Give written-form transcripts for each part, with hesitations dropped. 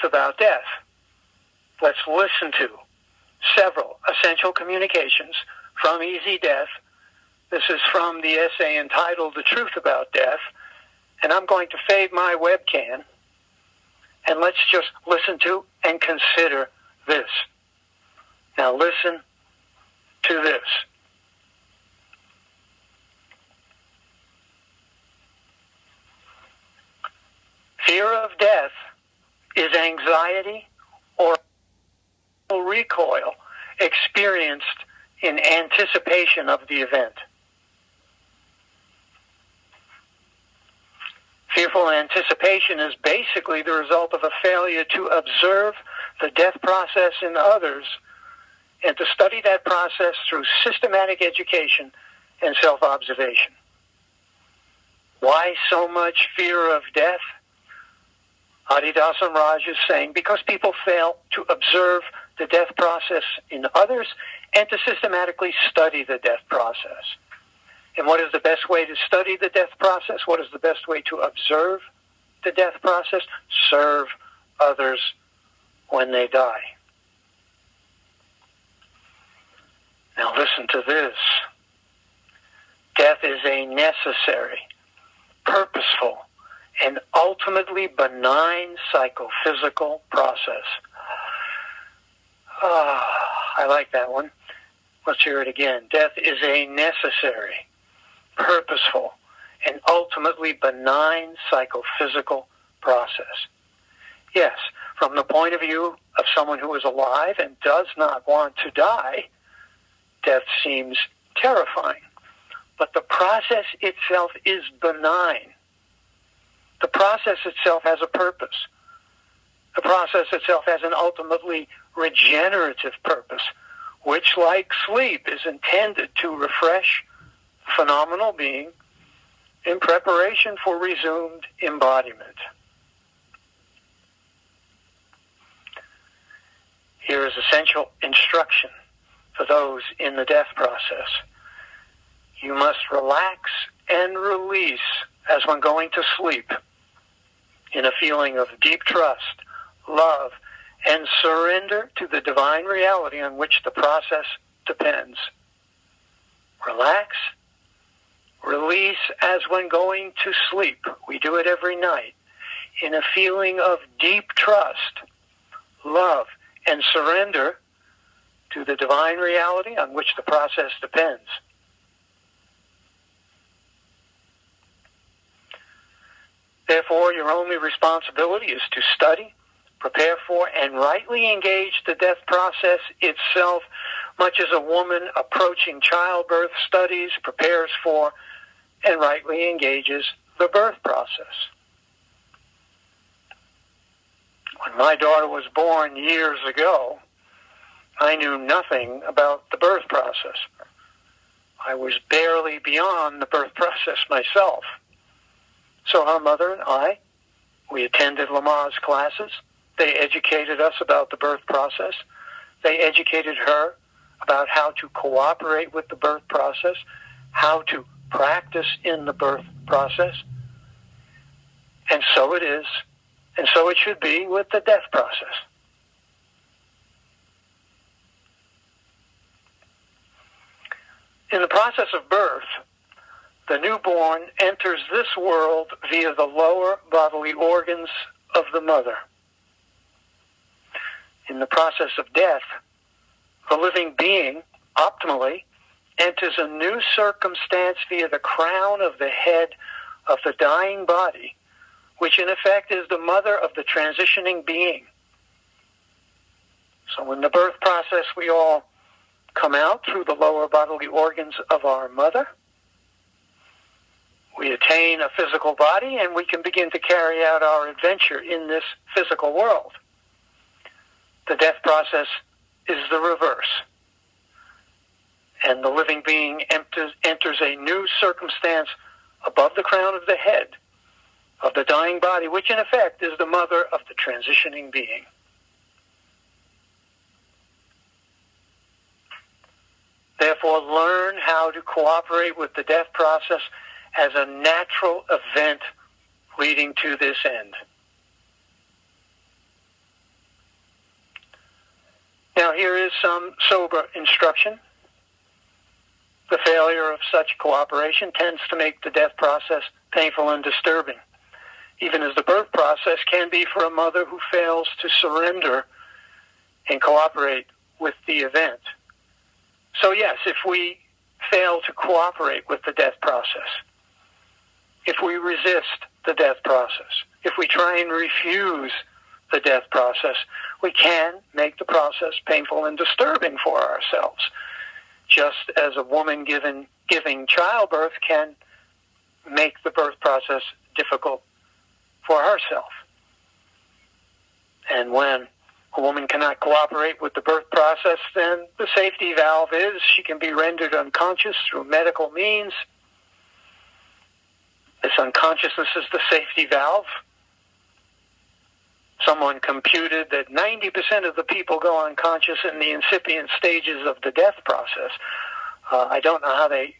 about death. Let's listen to several essential communications from Easy Death. This is from the essay entitled The Truth About Death, and I'm going to fade my webcam, and let's just listen to and consider this. Now listen to this. Fear of death is anxiety or recoil experienced in anticipation of the event. Fearful anticipation is basically the result of a failure to observe the death process in others and to study that process through systematic education and self-observation. Why so much fear of death? Adidasan Raj is saying, because people fail to observe the death process in others and to systematically study the death process. And what is the best way to study the death process? What is the best way to observe the death process? Serve others when they die. Now listen to this. Death is a necessary, purposeful, and ultimately benign psychophysical process. I like that one. Let's hear it again. Death is a necessary, purposeful, and ultimately benign psychophysical process. Yes, from the point of view of someone who is alive and does not want to die, death seems terrifying. But the process itself is benign. The process itself has a purpose. The process itself has an ultimately regenerative purpose, which, like sleep, is intended to refresh the phenomenal being in preparation for resumed embodiment. Here is essential instruction for those in the death process. You must relax and release as when going to sleep in a feeling of deep trust, love, and surrender to the divine reality on which the process depends. Relax, release as when going to sleep. We do it every night in a feeling of deep trust, love, and surrender to the divine reality on which the process depends. Therefore, your only responsibility is to study, prepare for, and rightly engage the death process itself, much as a woman approaching childbirth studies, prepares for, and rightly engages the birth process. When my daughter was born years ago, I knew nothing about the birth process. I was barely beyond the birth process myself. So her mother and I, we attended Lama's classes. They educated us about the birth process. They educated her about how to cooperate with the birth process, how to practice in the birth process. And so it is, and so it should be with the death process. In the process of birth, the newborn enters this world via the lower bodily organs of the mother. In the process of death, the living being, optimally, enters a new circumstance via the crown of the head of the dying body, which in effect is the mother of the transitioning being. So in the birth process, we all come out through the lower bodily organs of our mother. We attain a physical body, and we can begin to carry out our adventure in this physical world. The death process is the reverse. And the living being enters a new circumstance above the crown of the head of the dying body, which in effect is the mother of the transitioning being. Therefore, learn how to cooperate with the death process as a natural event leading to this end. Now here is some sober instruction. The failure of such cooperation tends to make the death process painful and disturbing, even as the birth process can be for a mother who fails to surrender and cooperate with the event. So yes, if we fail to cooperate with the death process, if we resist the death process, if we try and refuse the death process, we can make the process painful and disturbing for ourselves, just as a woman giving childbirth can make the birth process difficult for herself. And when a woman cannot cooperate with the birth process, then the safety valve is she can be rendered unconscious through medical means. This unconsciousness is the safety valve. Someone computed that 90% of the people go unconscious in the incipient stages of the death process. I don't know how they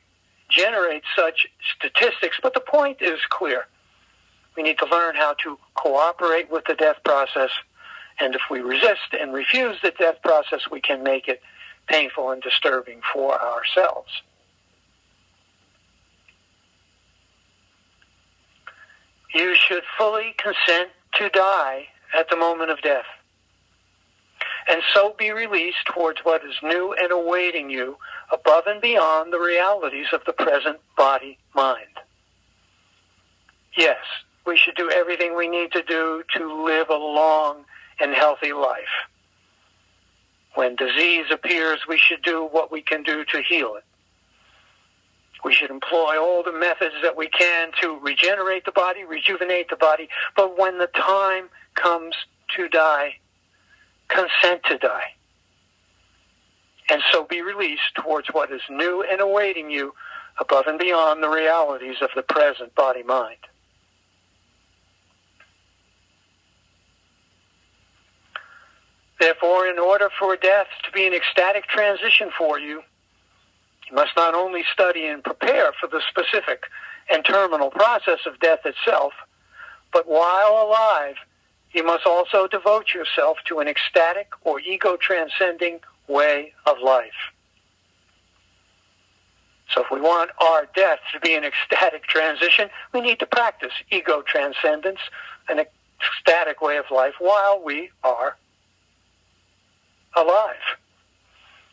generate such statistics, but the point is clear. We need to learn how to cooperate with the death process, and if we resist and refuse the death process, we can make it painful and disturbing for ourselves. You should fully consent to die at the moment of death, and so be released towards what is new and awaiting you above and beyond the realities of the present body-mind. Yes, we should do everything we need to do to live a long and healthy life. When disease appears, we should do what we can do to heal it. We should employ all the methods that we can to regenerate the body, rejuvenate the body, but when the time comes to die, consent to die. And so be released towards what is new and awaiting you above and beyond the realities of the present body-mind. Therefore, in order for death to be an ecstatic transition for you, you must not only study and prepare for the specific and terminal process of death itself, but while alive, you must also devote yourself to an ecstatic or ego-transcending way of life. So if we want our death to be an ecstatic transition, we need to practice ego-transcendence, an ecstatic way of life, while we are alive.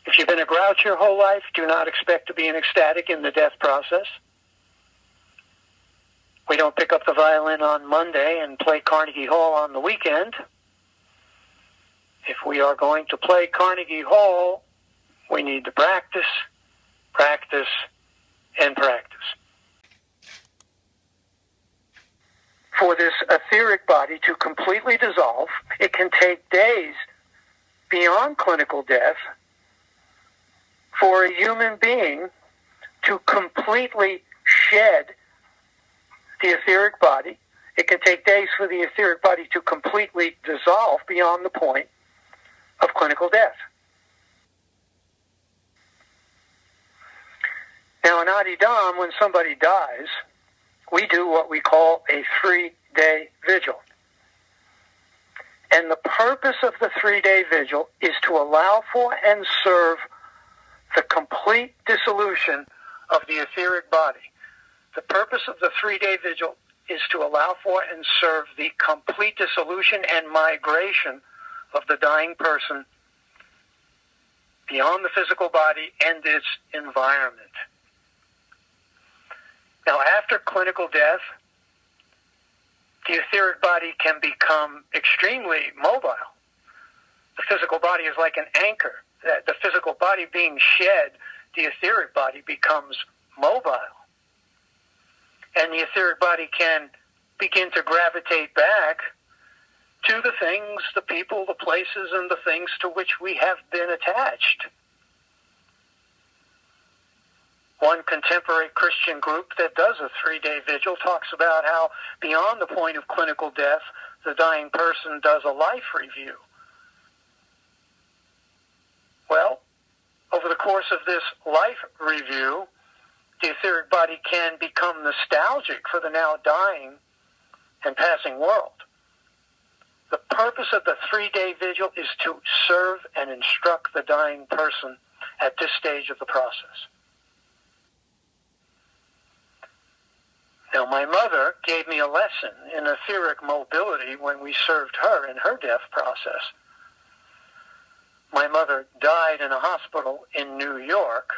If you've been a grouch your whole life, do not expect to be an ecstatic in the death process. We don't pick up the violin on Monday and play Carnegie Hall on the weekend. If we are going to play Carnegie Hall, we need to practice, practice, and practice. For this etheric body to completely dissolve, it can take days beyond clinical death for a human being to completely shed the etheric body. It can take days for the etheric body to completely dissolve beyond the point of clinical death. Now in Adi Dam, when somebody dies, we do what we call a 3-day vigil. And the purpose of the 3-day vigil is to allow for and serve the complete dissolution of the etheric body. The purpose of the 3-day vigil is to allow for and serve the complete dissolution and migration of the dying person beyond the physical body and its environment. Now, after clinical death, the etheric body can become extremely mobile. The physical body is like an anchor. The physical body being shed, the etheric body becomes mobile. And the etheric body can begin to gravitate back to the things, the people, the places, and the things to which we have been attached. One contemporary Christian group that does a 3-day vigil talks about how beyond the point of clinical death, the dying person does a life review. Well, over the course of this life review, the etheric body can become nostalgic for the now dying and passing world. The purpose of the 3-day vigil is to serve and instruct the dying person at this stage of the process. Now, my mother gave me a lesson in etheric mobility when we served her in her death process. My mother died in a hospital in New York,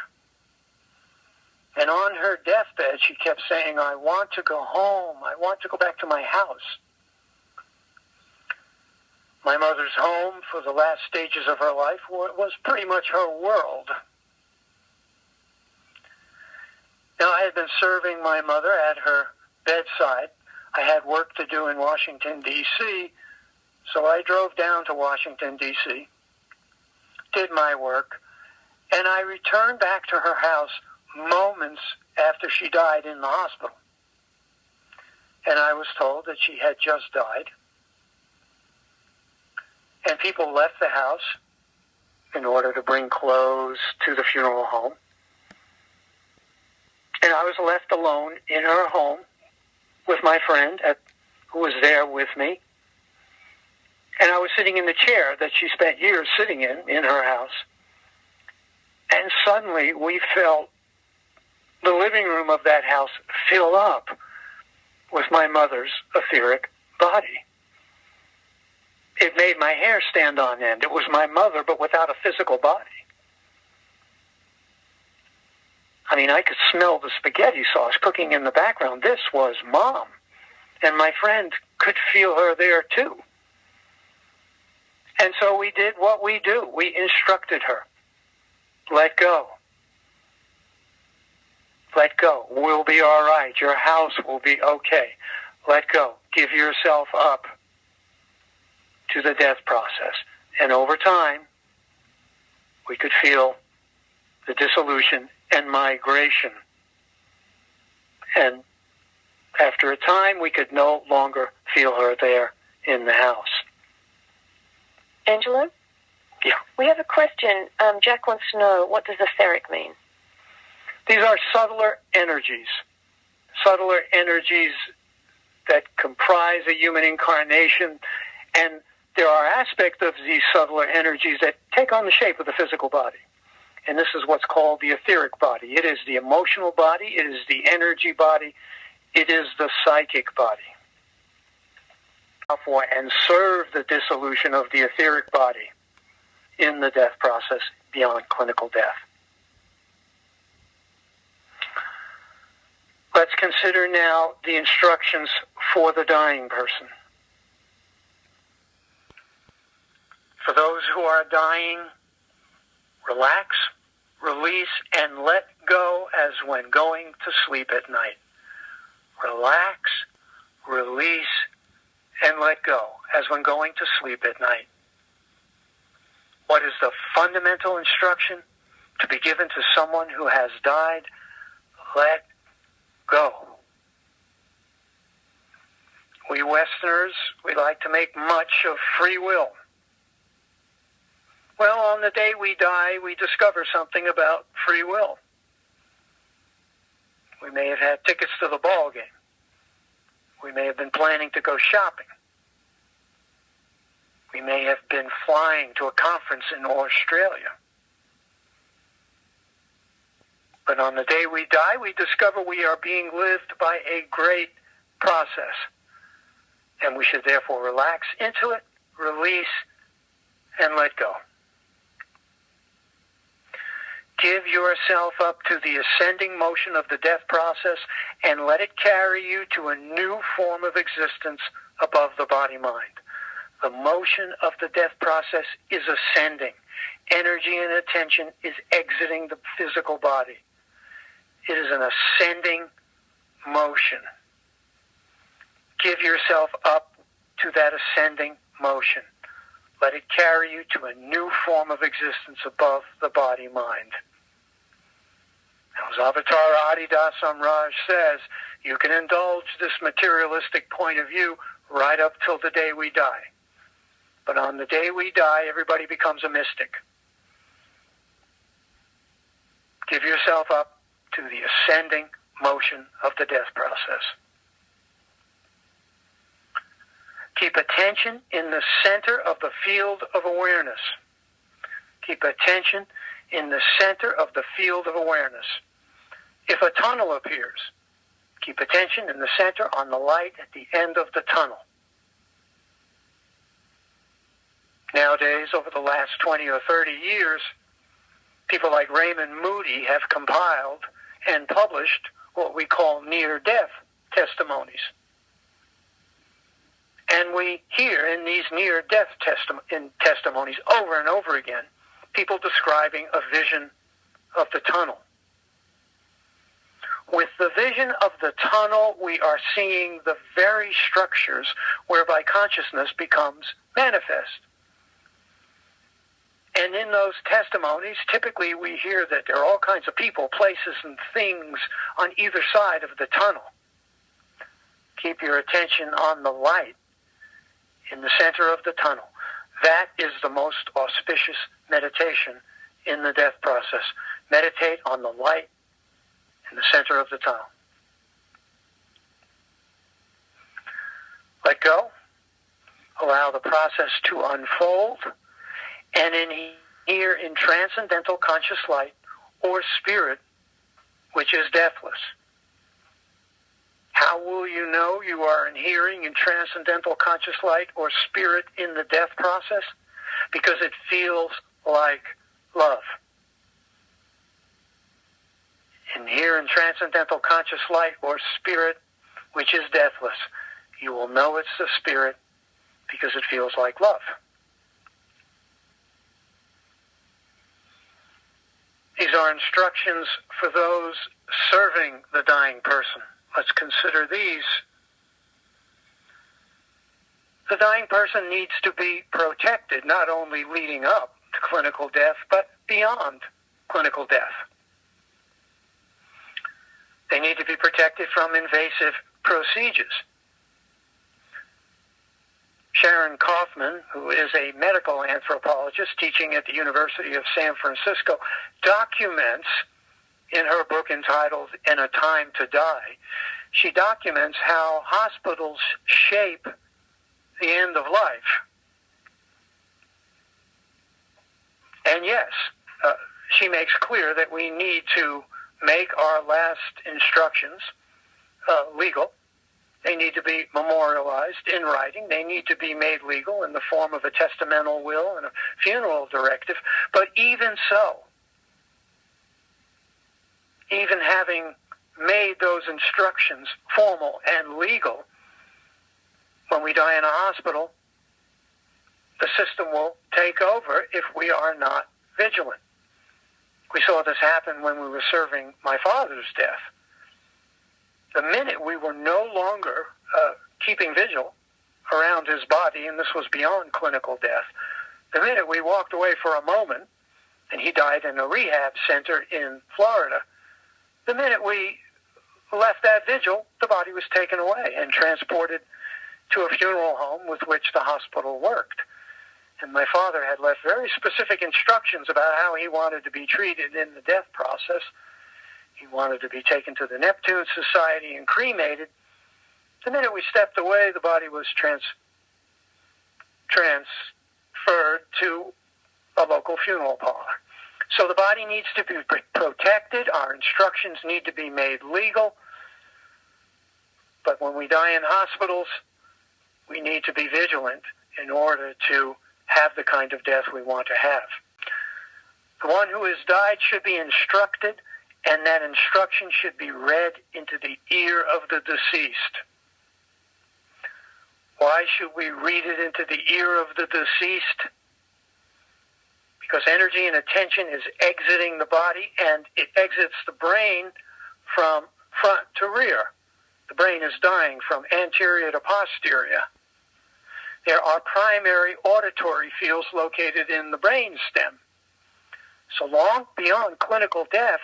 and on her deathbed she kept saying, "I want to go home. I want to go back to my house." My mother's home for the last stages of her life was pretty much her world. Now, I had been serving my mother at her bedside. I had work to do in Washington, D.C., so I drove down to Washington, D.C., did my work, and I returned back to her house moments after she died in the hospital. And I was told that she had just died. And people left the house in order to bring clothes to the funeral home. And I was left alone in her home with my friend who was there with me. And I was sitting in the chair that she spent years sitting in her house. And suddenly we felt the living room of that house fill up with my mother's etheric body. It made my hair stand on end. It was my mother, but without a physical body. I mean, I could smell the spaghetti sauce cooking in the background. This was Mom. And my friend could feel her there too. And so we did what we do. We instructed her. Let go. Let go. We'll be all right. Your house will be okay. Let go. Give yourself up to the death process. And over time, we could feel the dissolution and migration. And after a time, we could no longer feel her there in the house. Angelo? Yeah. We have a question. Jack wants to know, what does etheric mean? These are subtler energies that comprise a human incarnation, and there are aspects of these subtler energies that take on the shape of the physical body. And this is what's called the etheric body. It is the emotional body, it is the energy body, it is the psychic body. For and serve the dissolution of the etheric body in the death process beyond clinical death. Let's consider now the instructions for the dying person. For those who are dying, relax, release, and let go as when going to sleep at night. Relax, release, and let go as when going to sleep at night. What is the fundamental instruction to be given to someone who has died? Let go. We Westerners, we like to make much of free will. Well, on the day we die, we discover something about free will. We may have had tickets to the ball game. We may have been planning to go shopping. We may have been flying to a conference in Australia. But on the day we die, we discover we are being lived by a great process. And we should therefore relax into it, release, and let go. Give yourself up to the ascending motion of the death process and let it carry you to a new form of existence above the body-mind. The motion of the death process is ascending. Energy and attention is exiting the physical body. It is an ascending motion. Give yourself up to that ascending motion. Let it carry you to a new form of existence above the body-mind. As Avatar Adidas Samraj says, you can indulge this materialistic point of view right up till the day we die. But on the day we die, everybody becomes a mystic. Give yourself up to the ascending motion of the death process. Keep attention in the center of the field of awareness. Keep attention in the center of the field of awareness. If a tunnel appears, keep attention in the center on the light at the end of the tunnel. Nowadays, over the last 20 or 30 years, people like Raymond Moody have compiled and published what we call near-death testimonies. And we hear in these near-death testimonies over and over again people describing a vision of the tunnel. With the vision of the tunnel, we are seeing the very structures whereby consciousness becomes manifest. And in those testimonies, typically we hear that there are all kinds of people, places, and things on either side of the tunnel. Keep your attention on the light in the center of the tunnel. That is the most auspicious meditation in the death process. Meditate on the light in the center of the tunnel. Let go. Allow the process to unfold. And here in transcendental conscious light or spirit, which is deathless. How will you know you are inhering in transcendental conscious light or spirit in the death process? Because it feels like love. Inhere in transcendental conscious light or spirit, which is deathless. You will know it's the spirit because it feels like love. These are instructions for those serving the dying person. Let's consider these. The dying person needs to be protected, not only leading up to clinical death, but beyond clinical death. They need to be protected from invasive procedures. Sharon Kaufman, who is a medical anthropologist teaching at the University of San Francisco, documents in her book entitled In a Time to Die, she documents how hospitals shape the end of life. And yes, she makes clear that we need to make our last instructions legal. They need to be memorialized in writing. They need to be made legal in the form of a testamental will and a funeral directive. But even so, even having made those instructions formal and legal, when we die in a hospital, the system will take over if we are not vigilant. We saw this happen when we were serving my father's death. The minute we were no longer keeping vigil around his body, and this was beyond clinical death, the minute we walked away for a moment, and he died in a rehab center in Florida, the minute we left that vigil, the body was taken away and transported to a funeral home with which the hospital worked. And my father had left very specific instructions about how he wanted to be treated in the death process. He wanted to be taken to the Neptune Society and cremated. The minute we stepped away, the body was transferred to a local funeral parlor. So the body needs to be protected. Our instructions need to be made legal. But when we die in hospitals, we need to be vigilant in order to have the kind of death we want to have. The one who has died should be instructed, and that instruction should be read into the ear of the deceased. Why should we read it into the ear of the deceased? Because energy and attention is exiting the body, and it exits the brain from front to rear. The brain is dying from anterior to posterior. There are primary auditory fields located in the brain stem. So long beyond clinical death,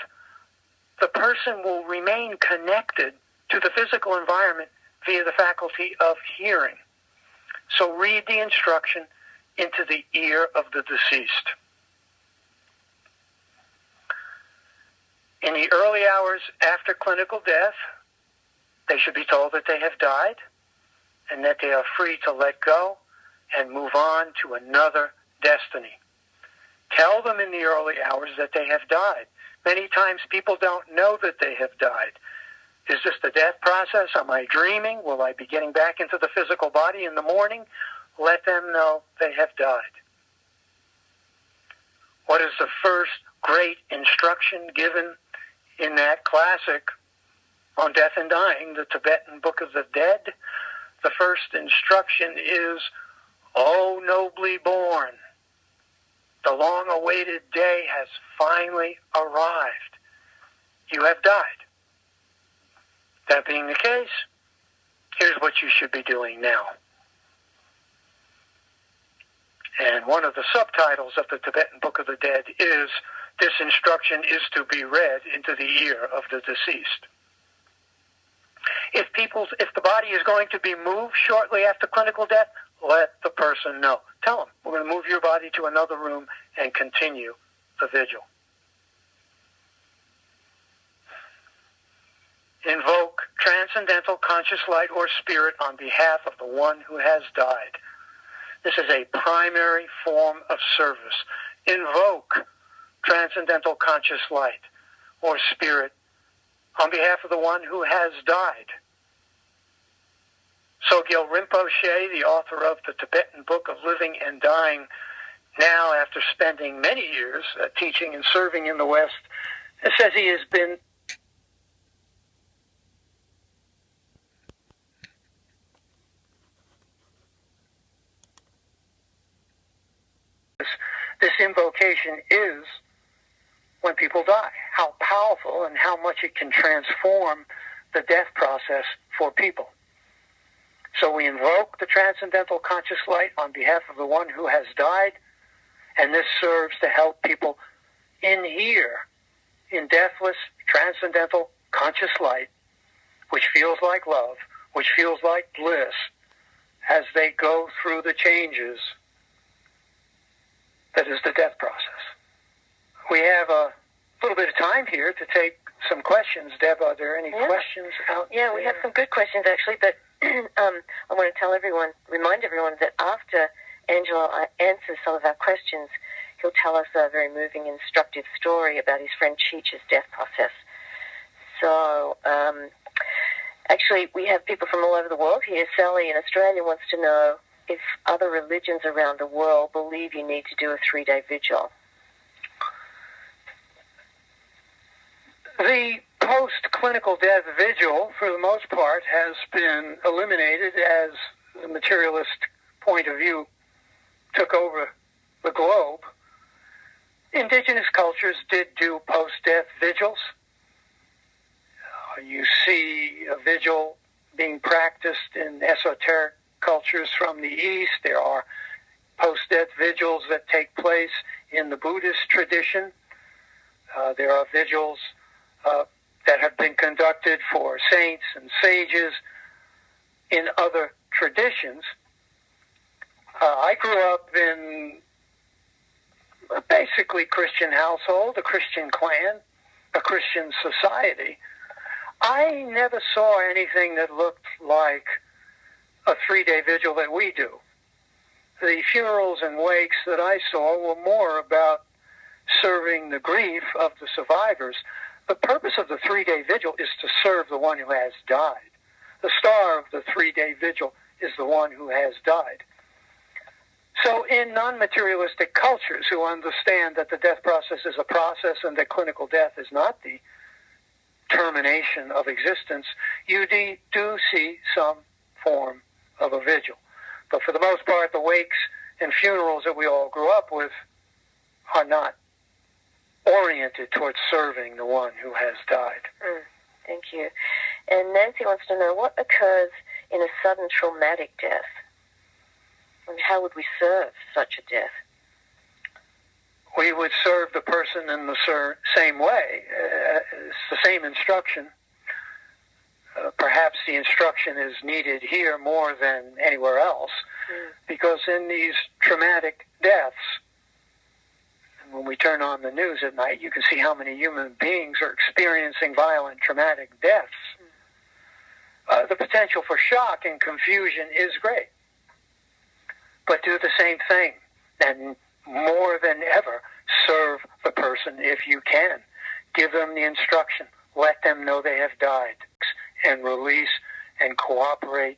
the person will remain connected to the physical environment via the faculty of hearing. So read the instruction into the ear of the deceased. In the early hours after clinical death, they should be told that they have died, and that they are free to let go and move on to another destiny. Tell them in the early hours that they have died. Many times people don't know that they have died. Is this the death process? Am I dreaming? Will I be getting back into the physical body in the morning? Let them know they have died. What is the first great instruction given in that classic on death and dying, the Tibetan Book of the Dead? The first instruction is, "O nobly born, the long-awaited day has finally arrived. You have died." That being the case, here's what you should be doing now. And one of the subtitles of the Tibetan Book of the Dead is, "This instruction is to be read into the ear of the deceased." If the body is going to be moved shortly after clinical death, let the person know. Tell them, "We're going to move your body to another room and continue the vigil." Invoke transcendental conscious light or spirit on behalf of the one who has died. This is a primary form of service. Invoke transcendental conscious light or spirit on behalf of the one who has died. Sogyal Rinpoche, the author of the Tibetan Book of Living and Dying, now after spending many years teaching and serving in the West, says he has been this invocation is when people die, how powerful and how much it can transform the death process for people. So we invoke the transcendental conscious light on behalf of the one who has died, and this serves to help people in here, in deathless, transcendental conscious light, which feels like love, which feels like bliss, as they go through the changes that is the death process. We have a little bit of time here to take some questions. Deb, are there any questions out there? Yeah, we have some good questions, actually, but I want to remind everyone that after Angelo answers some of our questions, he'll tell us a very moving, instructive story about his friend Cheech's death process. So, actually, we have people from all over the world here. Sally in Australia wants to know if other religions around the world believe you need to do a 3-day vigil. The post-clinical death vigil, for the most part, has been eliminated as the materialist point of view took over the globe. Indigenous cultures did do post-death vigils. You see a vigil being practiced in esoteric cultures from the East. There are post-death vigils that take place in the Buddhist tradition. There are vigils that have been conducted for saints and sages in other traditions. I grew up in a basically Christian household, a Christian clan, a Christian society. I never saw anything that looked like a 3-day vigil that we do. The funerals and wakes that I saw were more about serving the grief of the survivors. The purpose of the 3-day vigil is to serve the one who has died. The star of the 3-day vigil is the one who has died. So in non-materialistic cultures who understand that the death process is a process and that clinical death is not the termination of existence, you do see some form of a vigil. But for the most part, the wakes and funerals that we all grew up with are not oriented towards serving the one who has died. Thank you. And Nancy wants to know what occurs in a sudden traumatic death. And how would we serve such a death? We would serve the person in the same way. It's the same instruction. Perhaps the instruction is needed here more than anywhere else, because in these traumatic deaths, and when we turn on the news at night, you can see how many human beings are experiencing violent traumatic deaths. the potential for shock and confusion is great. But do the same thing, and more than ever, serve the person if you can. Give them the instruction. Let them know they have died, and release and cooperate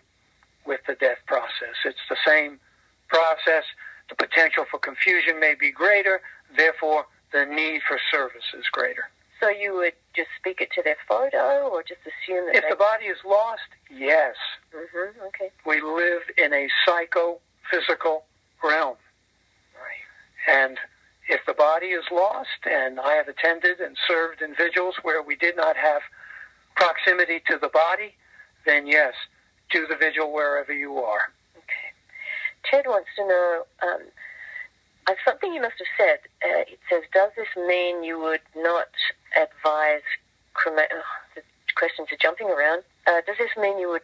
with the death process. It's the same process. The potential for confusion may be greater, therefore the need for service is greater. So you would just speak it to their photo, or just assume that if the body is lost, yes. Mm-hmm. Okay. We live in a psycho-physical realm. Right. And if the body is lost, and I have attended and served in vigils where we did not have proximity to the body, then yes, do the vigil wherever you are. Okay. Ted wants to know, something you must have said. It says, does this mean you would not advise cremation? The questions are jumping around. Does this mean you would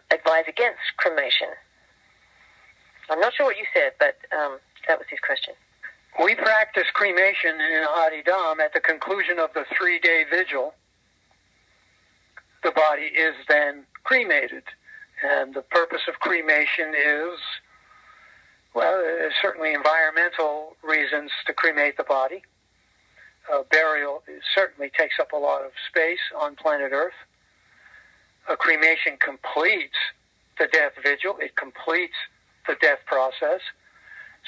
advise against cremation? I'm not sure what you said, but that was his question. We practice cremation in Adidam at the conclusion of the 3-day vigil. The body is then cremated. And the purpose of cremation is, well, there's certainly environmental reasons to cremate the body. Burial certainly takes up a lot of space on planet Earth. Cremation completes the death vigil. It completes the death process.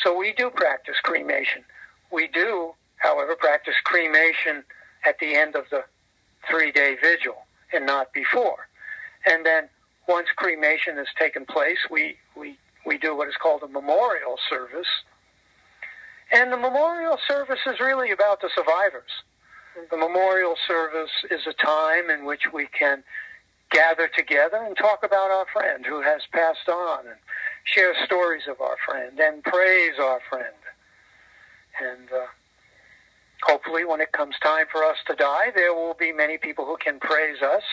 So we do practice cremation. We do, however, practice cremation at the end of the 3-day vigil and not before. And then once cremation has taken place, we do what is called a memorial service. And the memorial service is really about the survivors. The memorial service is a time in which we can gather together and talk about our friend who has passed on, and share stories of our friend and praise our friend. And hopefully when it comes time for us to die, there will be many people who can praise us.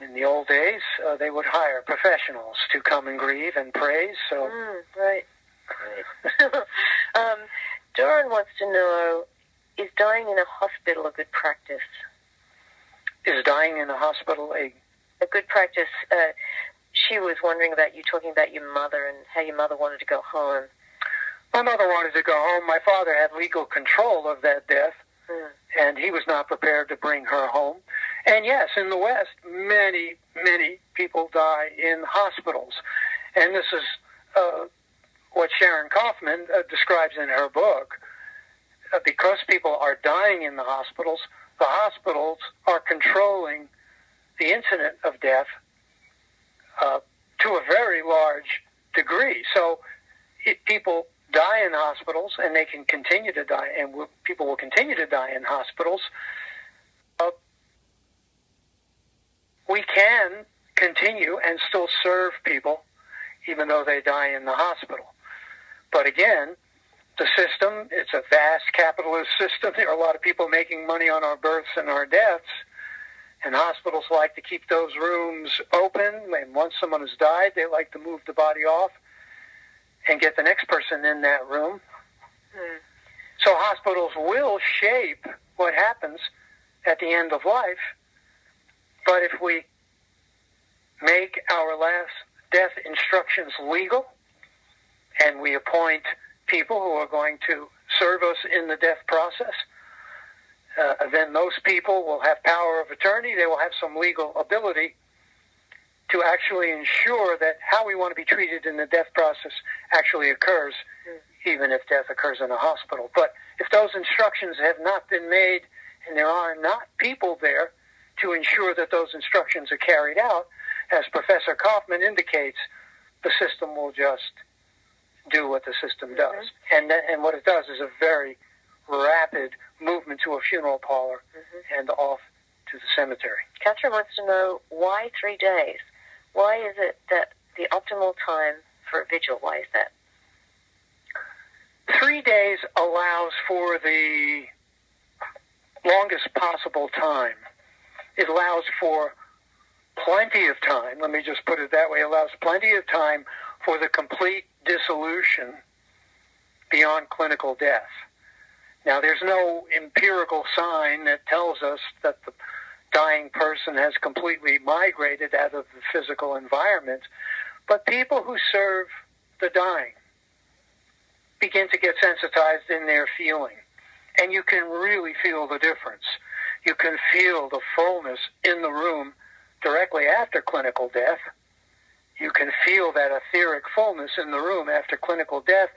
In the old days, they would hire professionals to come and grieve and praise. So, right. Doran wants to know, is dying in a hospital a good practice? Is dying in a hospital a good practice? She was wondering about you talking about your mother and how your mother wanted to go home. My mother wanted to go home. My father had legal control of that death, and he was not prepared to bring her home. And yes, in the West, many, many people die in hospitals. And this is what Sharon Kaufman describes in her book. Because people are dying in the hospitals are controlling the incident of death to a very large degree. So people die in hospitals, and they can continue to die, and people will continue to die in hospitals. We can continue and still serve people even though they die in the hospital. But again, the system, it's a vast capitalist system. There are a lot of people making money on our births and our deaths, and hospitals like to keep those rooms open. And once someone has died, they like to move the body off and get the next person in that room. So hospitals will shape what happens at the end of life. But if we make our last death instructions legal, and we appoint people who are going to serve us in the death process, then those people will have power of attorney. They will have some legal ability to actually ensure that how we want to be treated in the death process actually occurs, even if death occurs in a hospital. But if those instructions have not been made, and there are not people there to ensure that those instructions are carried out, as Professor Kaufman indicates, the system will just do what the system does. And what it does is a very rapid movement to a funeral parlor and off to the cemetery. Catherine wants to know, why 3 days? Why is it that the optimal time for a vigil, why is that? 3 days allows for the longest possible time. It allows for plenty of time, let me just put it that way, allows plenty of time for the complete dissolution beyond clinical death. Now, there's no empirical sign that tells us that the dying person has completely migrated out of the physical environment, but people who serve the dying begin to get sensitized in their feeling. And you can really feel the difference. You can feel the fullness in the room directly after clinical death. You can feel that etheric fullness in the room after clinical death.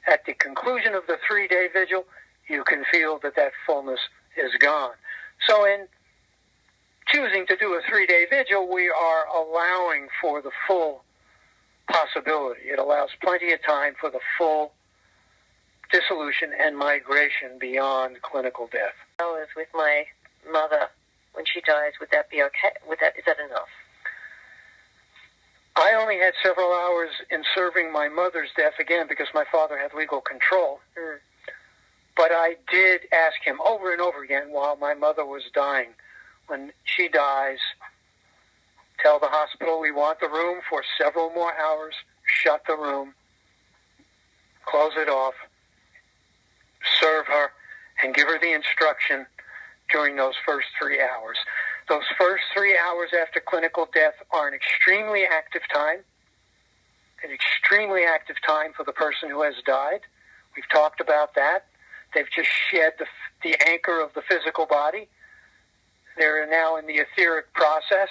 At the conclusion of the 3-day vigil, you can feel that that fullness is gone. So in choosing to do a 3-day vigil, we are allowing for the full possibility. It allows plenty of time for the full dissolution and migration beyond clinical death. I was with my mother when she dies. Would that be okay? Is that enough? I only had several hours in serving my mother's death, again, because my father had legal control. But I did ask him over and over again while my mother was dying, when she dies, tell the hospital we want the room for several more hours, shut the room, close it off, serve her, and give her the instruction during those first 3 hours. Those first 3 hours after clinical death are an extremely active time for the person who has died. We've talked about that. They've just shed the anchor of the physical body. They're now in the etheric process.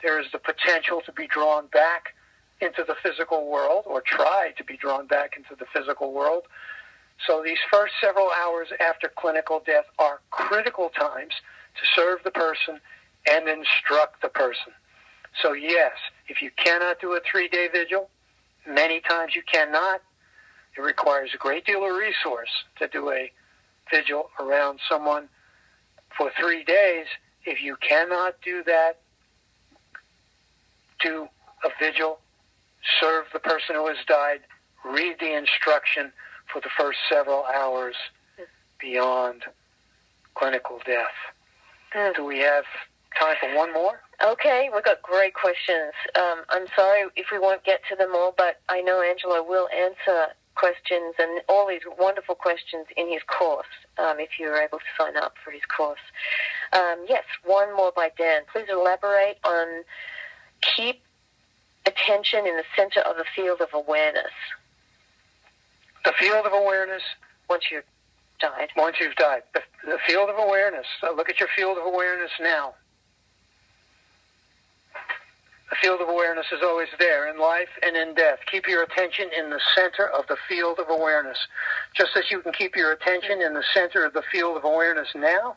There is the potential to be drawn back into the physical world, or try to be drawn back into the physical world. So these first several hours after clinical death are critical times to serve the person and instruct the person. So yes, if you cannot do a 3-day vigil, many times you cannot. It requires a great deal of resource to do a vigil around someone for 3 days. If you cannot do that, do a vigil, serve the person who has died, read the instruction for the first several hours beyond clinical death. Do we have time for one more? Okay, we've got great questions. I'm sorry if we won't get to them all, but I know Angelo will answer questions and all these wonderful questions in his course, if you're able to sign up for his course. Yes, one more by Dan. Please elaborate on keep attention in the center of the field of awareness. The field of awareness. Once you've died. Once you've died. The field of awareness. So look at your field of awareness now. The field of awareness is always there in life and in death. Keep your attention in the center of the field of awareness. Just as you can keep your attention in the center of the field of awareness now,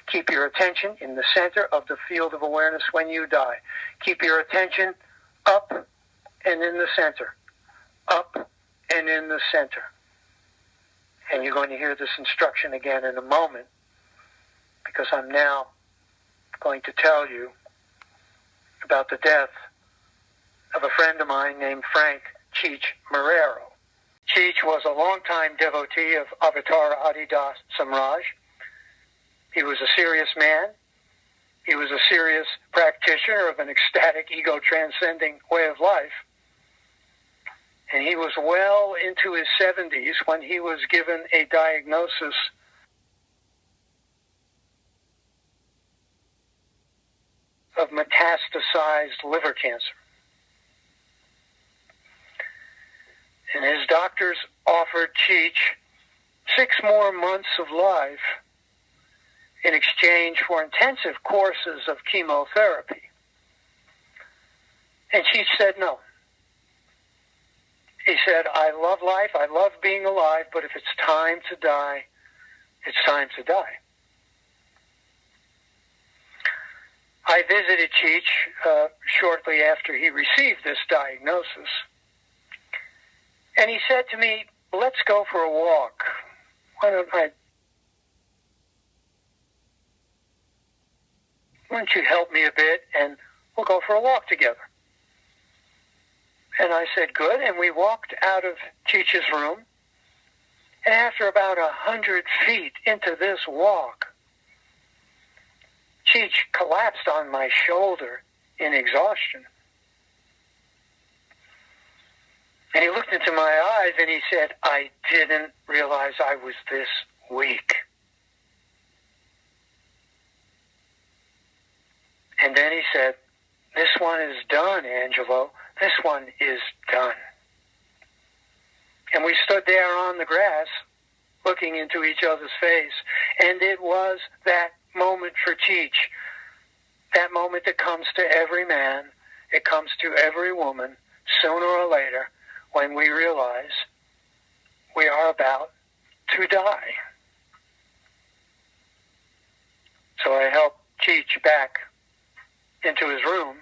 keep your attention in the center of the field of awareness when you die. Keep your attention up and in the center. Up and in the center. And you're going to hear this instruction again in a moment, because I'm now going to tell you about the death of a friend of mine named Frank Cheech Marrero. Cheech was a longtime devotee of Avatar Adidas Samraj. He was a serious man. He was a serious practitioner of an ecstatic, ego-transcending way of life. And he was well into his 70s when he was given a diagnosis of metastasized liver cancer. And his doctors offered Cheech 6 more months of life in exchange for intensive courses of chemotherapy. And Cheech said no. He said, I love life, I love being alive, but if it's time to die, it's time to die. I visited Cheech shortly after he received this diagnosis, and he said to me, let's go for a walk. Why don't you help me a bit, and we'll go for a walk together. And I said, good, and we walked out of Cheech's room, and after about 100 feet into this walk, Cheech collapsed on my shoulder in exhaustion. And he looked into my eyes and he said, I didn't realize I was this weak. And then he said, "This one is done, Angelo. This one is done." And we stood there on the grass, looking into each other's face, and it was that moment for Cheech, that moment that comes to every man, it comes to every woman, sooner or later, when we realize we are about to die. So I helped Cheech back into his room.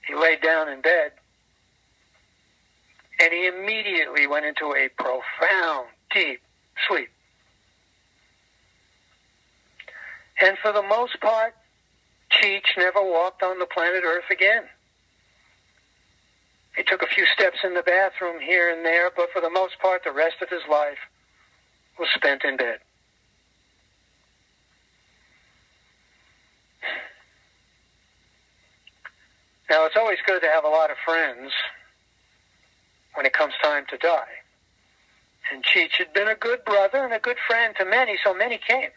He laid down in bed, and he immediately went into a profound, deep sleep. And for the most part, Cheech never walked on the planet Earth again. He took a few steps in the bathroom here and there, but for the most part, the rest of his life was spent in bed. Now, it's always good to have a lot of friends when it comes time to die. And Cheech had been a good brother and a good friend to many, so many came.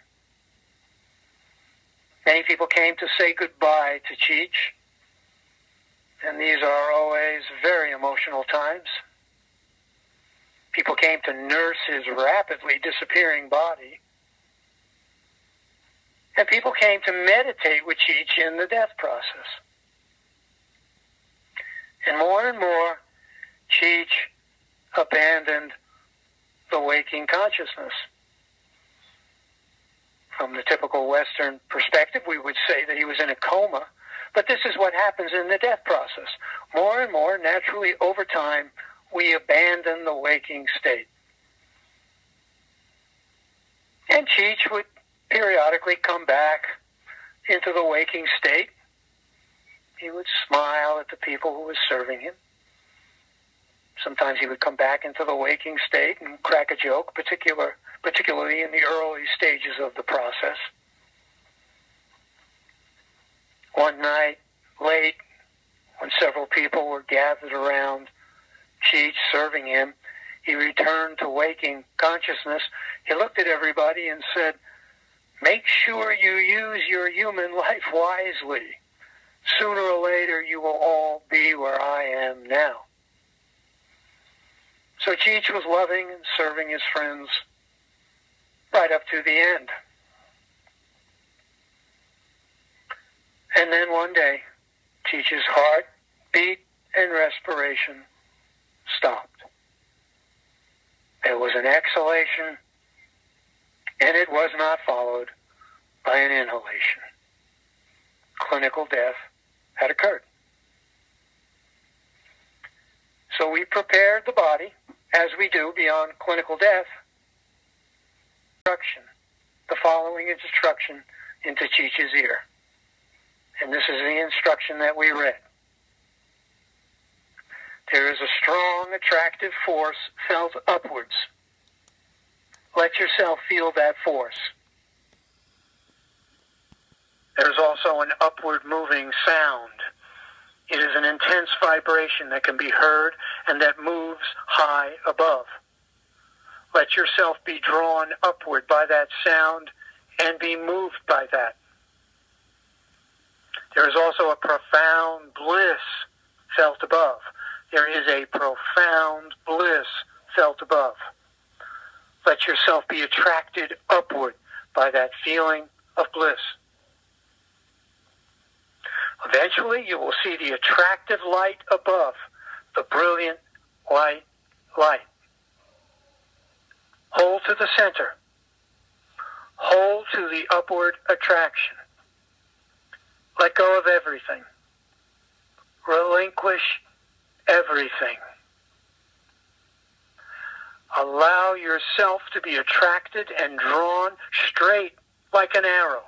Many people came to say goodbye to Cheech, and these are always very emotional times. People came to nurse his rapidly disappearing body, and people came to meditate with Cheech in the death process. And more, Cheech abandoned the waking consciousness. From the typical Western perspective, we would say that he was in a coma, but this is what happens in the death process. More and more, naturally, over time, we abandon the waking state. And Cheech would periodically come back into the waking state. He would smile at the people who were serving him. Sometimes he would come back into the waking state and crack a joke, particularly in the early stages of the process. One night, late, when several people were gathered around Cheech serving him, he returned to waking consciousness. He looked at everybody and said, "Make sure you use your human life wisely. Sooner or later, you will all be where I am now." So Cheech was loving and serving his friends right up to the end. And then one day, Cheech's heart beat and respiration stopped. There was an exhalation, and it was not followed by an inhalation. Clinical death had occurred. So we prepared the body, as we do beyond clinical death, the following instruction into Cheech's ear. And this is the instruction that we read. There is a strong, attractive force felt upwards. Let yourself feel that force. There's also an upward moving sound. It is an intense vibration that can be heard and that moves high above. Let yourself be drawn upward by that sound and be moved by that. There is also a profound bliss felt above. There is a profound bliss felt above. Let yourself be attracted upward by that feeling of bliss. Eventually, you will see the attractive light above, the brilliant white light. Hold to the center. Hold to the upward attraction. Let go of everything. Relinquish everything. Allow yourself to be attracted and drawn straight like an arrow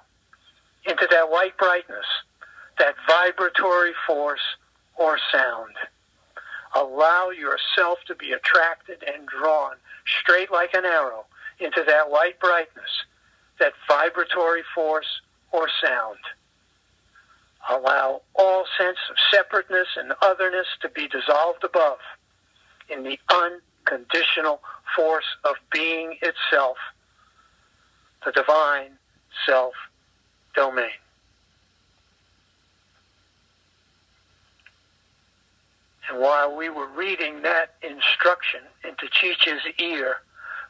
into that white brightness, that vibratory force or sound. Allow yourself to be attracted and drawn straight like an arrow into that white brightness, that vibratory force or sound. Allow all sense of separateness and otherness to be dissolved above in the unconditional force of being itself, the divine self-domain. And while we were reading that instruction into Cheech's ear,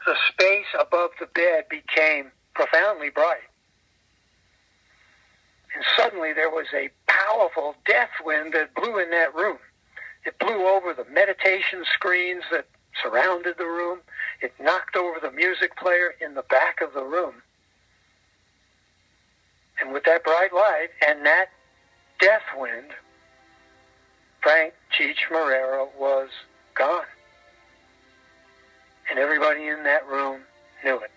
the space above the bed became profoundly bright. And suddenly there was a powerful death wind that blew in that room. It blew over the meditation screens that surrounded the room. It knocked over the music player in the back of the room. And with that bright light and that death wind, Frank Cheech Marrero was gone. And everybody in that room knew it.